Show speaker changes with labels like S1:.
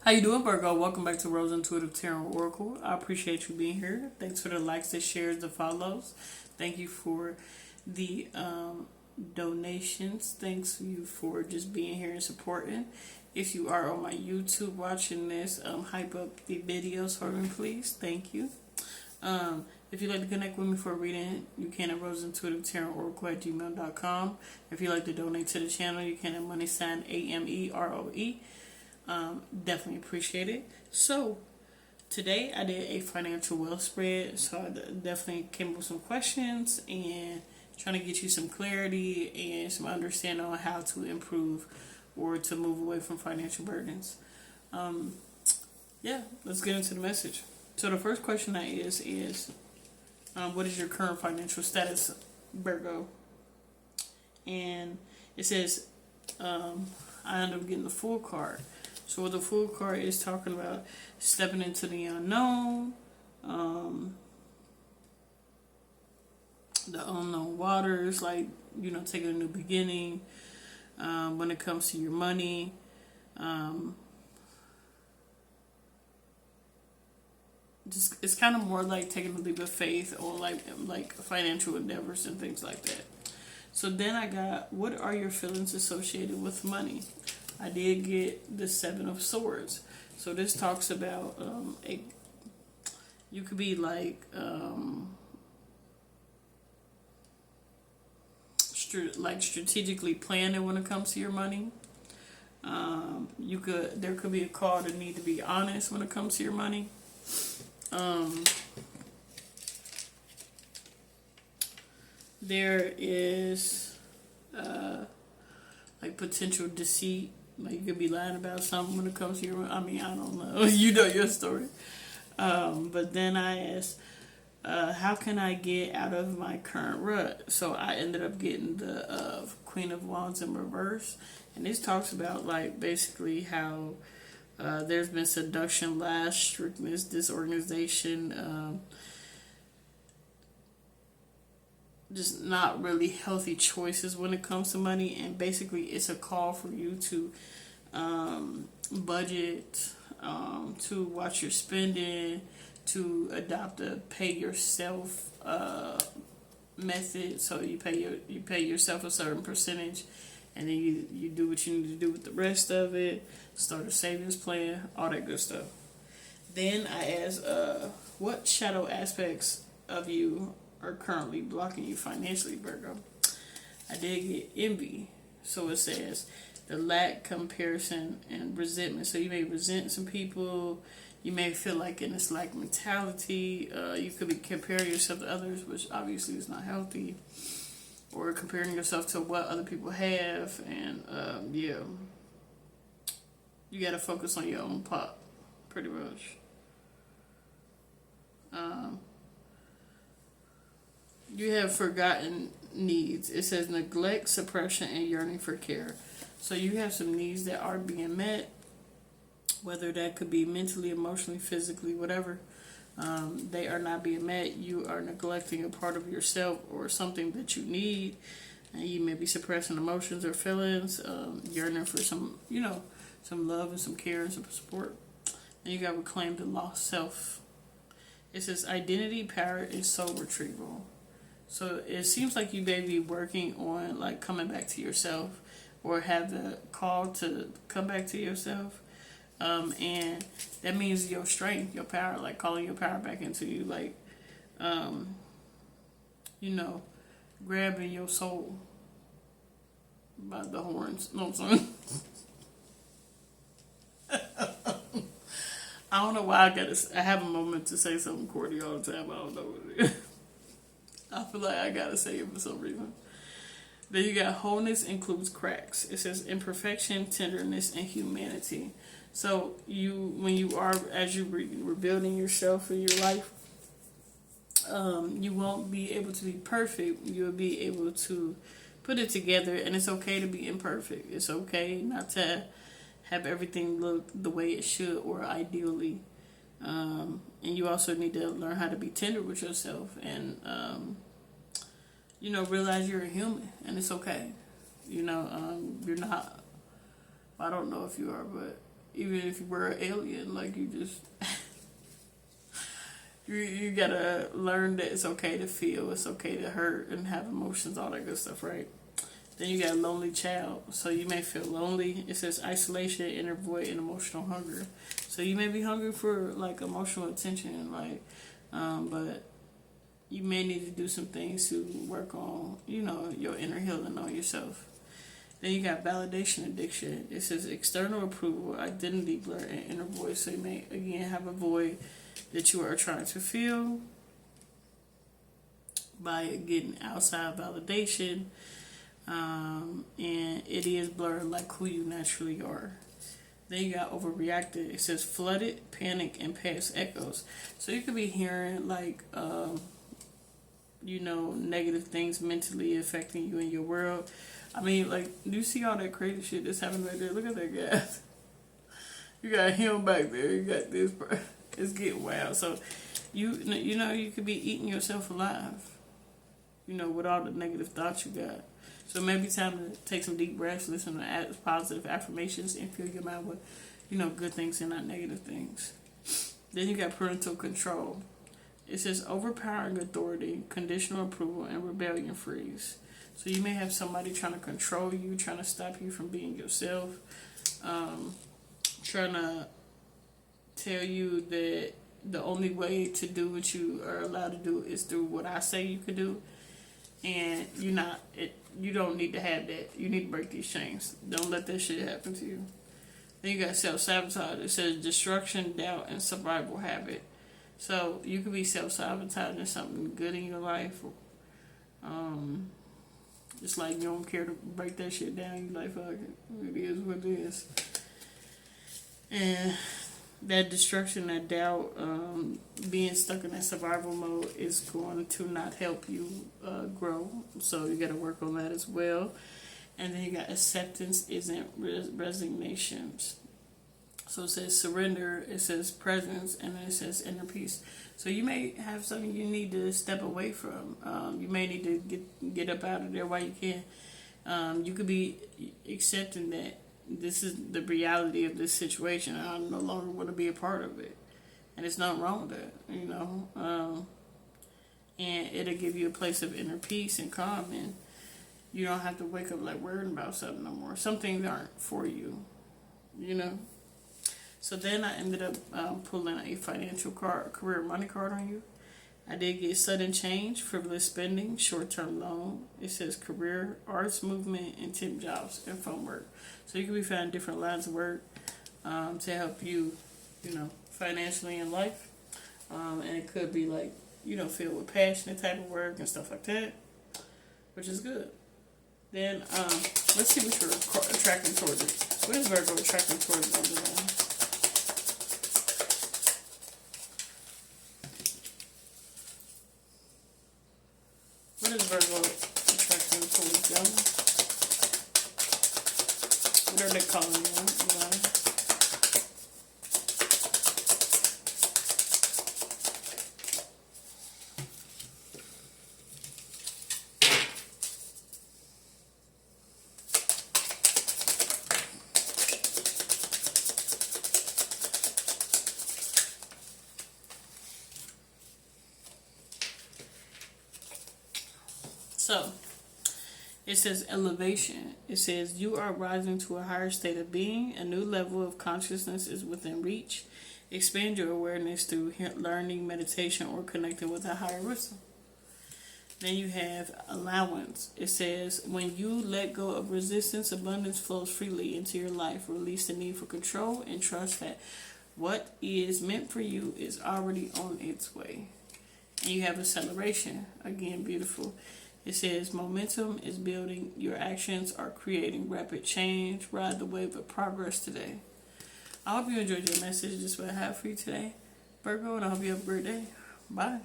S1: How you doing, Virgo? Welcome back to Rose Intuitive Tarot Oracle. I appreciate you being here. Thanks for the likes, the shares, the follows. Thank you for the donations. Thanks you for just being here and supporting. If you are on my YouTube watching this, hype up the videos for me, please. Thank you. If you'd like to connect with me for a reading, you can at roseintuitivetarotoracle@gmail.com. If you'd like to donate to the channel, you can at money sign AMEROE. Definitely appreciate it. So today I did a financial wealth spread, so I definitely came up with some questions and trying to get you some clarity and some understanding on how to improve or to move away from financial burdens. Yeah, let's get into the message. So the first question I is what is your current financial status, Virgo? And it says I ended up getting the full card. So what the full card is talking about, stepping into the unknown, the unknown waters, like, taking a new beginning. When it comes to your money, just it's kind of more like taking a leap of faith or like financial endeavors and things like that. So then I got, what are your feelings associated with money? I did get the Seven of Swords. So this talks about you could be like strategically planning when it comes to your money. There could be a call to need to be honest when it comes to your money. There is like potential deceit. Like you could be lying about something when it comes to your. I mean, I don't know. You know your story. But then I asked, how can I get out of my current rut? So I ended up getting the Queen of Wands in reverse, and this talks about like basically how there's been seduction, lies, strictness, disorganization. Just not really healthy choices when it comes to money, and basically it's a call for you to budget, to watch your spending, to adopt a pay yourself method. So you pay yourself a certain percentage, and then you do what you need to do with the rest of it. Start a savings plan, all that good stuff. Then I asked, what shadow aspects of you are currently blocking you financially, Virgo? I did get envy. So it says the lack, comparison, and resentment. So you may resent some people. You may feel like in this lack mentality. You could be comparing yourself to others, which obviously is not healthy. Or comparing yourself to what other people have. And yeah, you got to focus on your own pot, pretty much. You have forgotten needs. It says neglect, suppression, and yearning for care. So you have some needs that are being met, whether that could be mentally, emotionally, physically, whatever. They are not being met. You are neglecting a part of yourself or something that you need. And you may be suppressing emotions or feelings, yearning for some love and some care and some support. And you got to reclaim the lost self. It says identity, power, and soul retrieval. So it seems like you may be working on like coming back to yourself, or have the call to come back to yourself. And that means your strength, your power, like calling your power back into you, like, grabbing your soul by the horns. No, I'm sorry. I don't know why I have a moment to say something corny all the time. I don't know what it is. I feel like I gotta say it for some reason. Then you got wholeness includes cracks. It says imperfection, tenderness, and humanity. So when you are, as you rebuilding yourself in your life, you won't be able to be perfect. You'll be able to put it together, and it's okay to be imperfect. It's okay not to have everything look the way it should or ideally. And you also need to learn how to be tender with yourself and realize you're a human and it's okay. You're not, I don't know if you are, but even if you were an alien, like you just you gotta learn that it's okay to feel, it's okay to hurt and have emotions, all that good stuff, right? Then you got a lonely child, so you may feel lonely. It says isolation, inner void, and emotional hunger. So you may be hungry for like emotional attention, like, but you may need to do some things to work on, your inner healing on yourself. Then you got validation addiction. It says external approval, identity blur, and inner void. So you may again have a void that you are trying to fill by getting outside validation. And it is blurred like who you naturally are. Then you got overreacted. It says flooded, panic, and past echoes. So you could be hearing like, negative things mentally affecting you in your world. I mean, like, do you see all that crazy shit that's happening right there? Look at that guy. You got him back there. You got this. It's getting wild. So, you could be eating yourself alive. With all the negative thoughts you got. So maybe time to take some deep breaths, listen to positive affirmations, and fill your mind with, good things and not negative things. Then you got parental control. It says overpowering authority, conditional approval, and rebellion freeze. So you may have somebody trying to control you, trying to stop you from being yourself, trying to tell you that the only way to do what you are allowed to do is through what I say you could do. And you don't need to have that. You need to break these chains. Don't let that shit happen to you. Then you got self-sabotage. It says destruction, doubt, and survival habit. So you could be self-sabotaging something good in your life. It's like you don't care to break that shit down. You like, fuck it. It is what it is. And that destruction, that doubt, being stuck in that survival mode is going to not help you grow. So you got to work on that as well. And then you got acceptance isn't resignations. So it says surrender, it says presence, and then it says inner peace. So you may have something you need to step away from. You may need to get up out of there while you can. You could be accepting that this is the reality of this situation. I no longer want to be a part of it. And there's nothing wrong with that, and it'll give you a place of inner peace and calm, and you don't have to wake up like worrying about something no more. Some things aren't for you, So then I ended up pulling a financial card, career money card on you. I did get sudden change, frivolous spending, short-term loan. It says career, arts movement, and temp jobs and phone work. So you can be finding different lines of work to help you, financially in life. And it could be like, filled with passionate type of work and stuff like that, which is good. Then let's see what you're attracting towards it. What is Virgo attracting towards it? What is Virgo attracting towards them? What are they calling you? So, it says elevation. It says you are rising to a higher state of being. A new level of consciousness is within reach. Expand your awareness through learning, meditation, or connecting with a higher wisdom. Then you have allowance. It says when you let go of resistance, abundance flows freely into your life. Release the need for control and trust that what is meant for you is already on its way. And you have acceleration. Again, beautiful. It says momentum is building. Your actions are creating rapid change. Ride the wave of progress today. I hope you enjoyed your message. This is what I have for you today, Virgo, and I hope you have a great day. Bye.